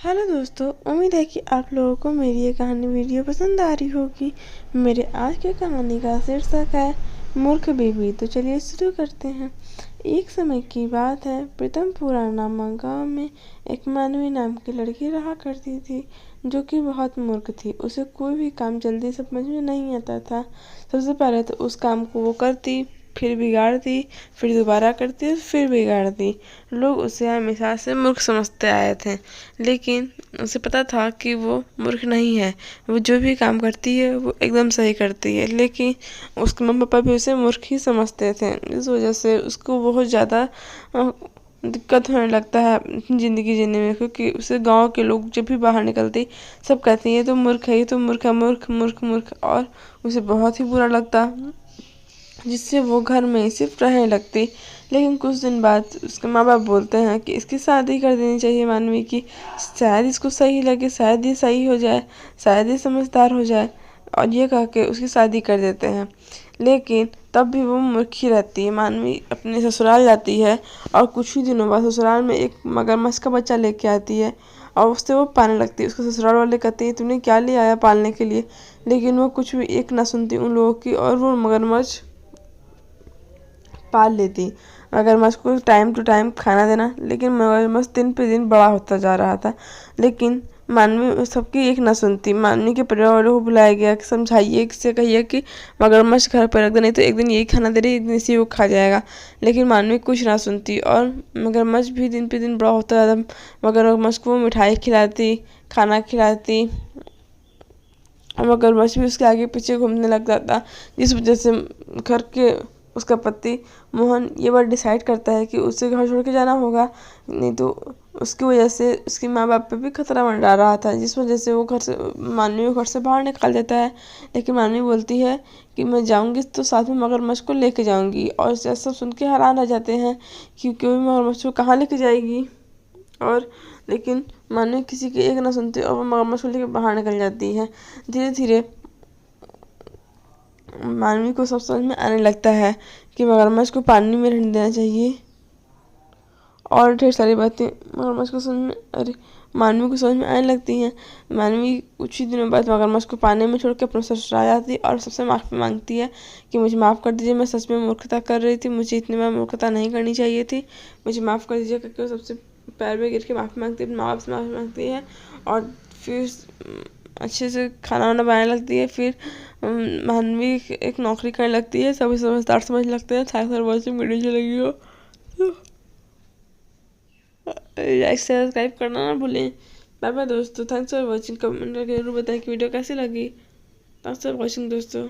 Hello दोस्तों, उम्मीद है कि आप लोगों को मेरी ये कहानी वीडियो पसंद आ रही होगी। मेरे आज की कहानी का शीर्षक है मूर्ख बीवी। तो चलिए शुरू करते हैं। एक समय की बात है, प्रीतमपुरा नामक गांव में एक मानवी नाम की लड़की रहा करती थी, जो कि बहुत मूर्ख थी। उसे कोई भी काम जल्दी समझ में नहीं आता था। सबसे पहले तो उस काम को वो करती, फिर बिगाड़ती, फिर दोबारा करती और फिर बिगाड़ती। लोग उसे हमेशा से मूर्ख समझते आए थे, लेकिन उसे पता था कि वो मूर्ख नहीं है। वो जो भी काम करती है वो एकदम सही करती है, लेकिन उसके मम्मी पापा भी उसे मूर्ख ही समझते थे। इस वजह से उसको बहुत ज़्यादा दिक्कत होने लगता है ज़िंदगी जीने में, क्योंकि उसे गांव के लोग जब भी बाहर निकलती सब कहते हैं ये तो मूर्ख है, ये तो मूर्ख है, मूर्ख मूर्ख मूर्ख। और उसे बहुत ही बुरा लगता, जिससे वो घर में ही सिर्फ रहने लगती। लेकिन कुछ दिन बाद उसके माँ बाप बोलते हैं कि इसकी शादी कर देनी चाहिए मानवी की। शायद इसको सही लगे, शायद ये सही हो जाए, शायद ये समझदार हो जाए। और ये कह के उसकी शादी कर देते हैं। लेकिन तब भी वो मूर्ख ही रहती है। मानवी अपने ससुराल जाती है और कुछ ही दिनों बाद ससुराल में एक मगरमच्छ का बच्चा लेके आती है और उससे वो पालने लगती है। उसके ससुराल वाले कहते हैं तूने क्या ले आया पालने के लिए, लेकिन वो कुछ भी एक ना सुनती उन लोगों की और वो मगरमच्छ पाल लेती। मगरमच्छ को टाइम टू टाइम खाना देना, लेकिन मगरमच्छ दिन पे दिन बड़ा होता जा रहा था। लेकिन मानवी सबकी एक ना सुनती। मानवी के परिवार वालों को बुलाया गया कि समझाइए, किससे कहिए कि मगरमच्छ घर पर रख दे, नहीं तो एक दिन यही खाना दे रही, एक दिन इसी को खा जाएगा। लेकिन मानवी कुछ ना सुनती और मगरमच्छ भी दिन पे दिन बड़ा होता जाता। मगरमच्छ को मिठाई खिलाती, खाना खिलाती और मगरमच्छ भी उसके आगे पीछे घूमने लग जाता। जिस वजह से घर के उसका पति मोहन ये बात डिसाइड करता है कि उसे घर छोड़ के जाना होगा, नहीं तो उसकी वजह से उसके माँ बाप पे भी खतरा मंडरा रहा था। जिस वजह से वो मानवी को घर से बाहर निकाल देता है। लेकिन मानवी बोलती है कि मैं जाऊंगी तो साथ में मगरमच्छ को लेके जाऊंगी। और सब सुन के हैरान रह जाते हैं कि क्यों मगरमच्छ को कहाँ लेके जाएगी। और लेकिन मानवी किसी की एक ना सुनती और वो मगरमच्छ को लेकर बाहर निकल जाती है। धीरे धीरे मानवी को सब समझ में आने लगता है कि मगरमच्छ को पानी में रहने देना चाहिए और ढेर सारी बातें मगरमच्छ को समझ में मानवी को समझ में आने लगती हैं। मानवी कुछ ही दिनों बाद मगरमच्छ को पानी में छोड़ के अपने ससुराल जाती है और सबसे माफ़ी मांगती है कि मुझे माफ़ कर दीजिए, मैं सच में मूर्खता कर रही थी, मुझे इतनी बार मूर्खता नहीं करनी चाहिए थी, मुझे माफ़ कर दीजिए करके वो सबसे पैर में गिर के माफ़ी मांगती है, अपने माँ बाप से माफ़ी मांगती है। और फिर अच्छे से खाना वाना बनाने लगती है। फिर मानवी एक नौकरी करने लगती है, सभी समझदार समझ लगते हैं। थैंक्स फॉर वॉचिंग, वीडियो अच्छी लगी हो लाइक सब्सक्राइब करना ना भूलें। बाय बाय दोस्तों, थैंक्स फॉर वॉचिंग। कमेंट करके जरूर बताएं कि वीडियो कैसी लगी। थैंक्स फॉर वॉचिंग दोस्तों।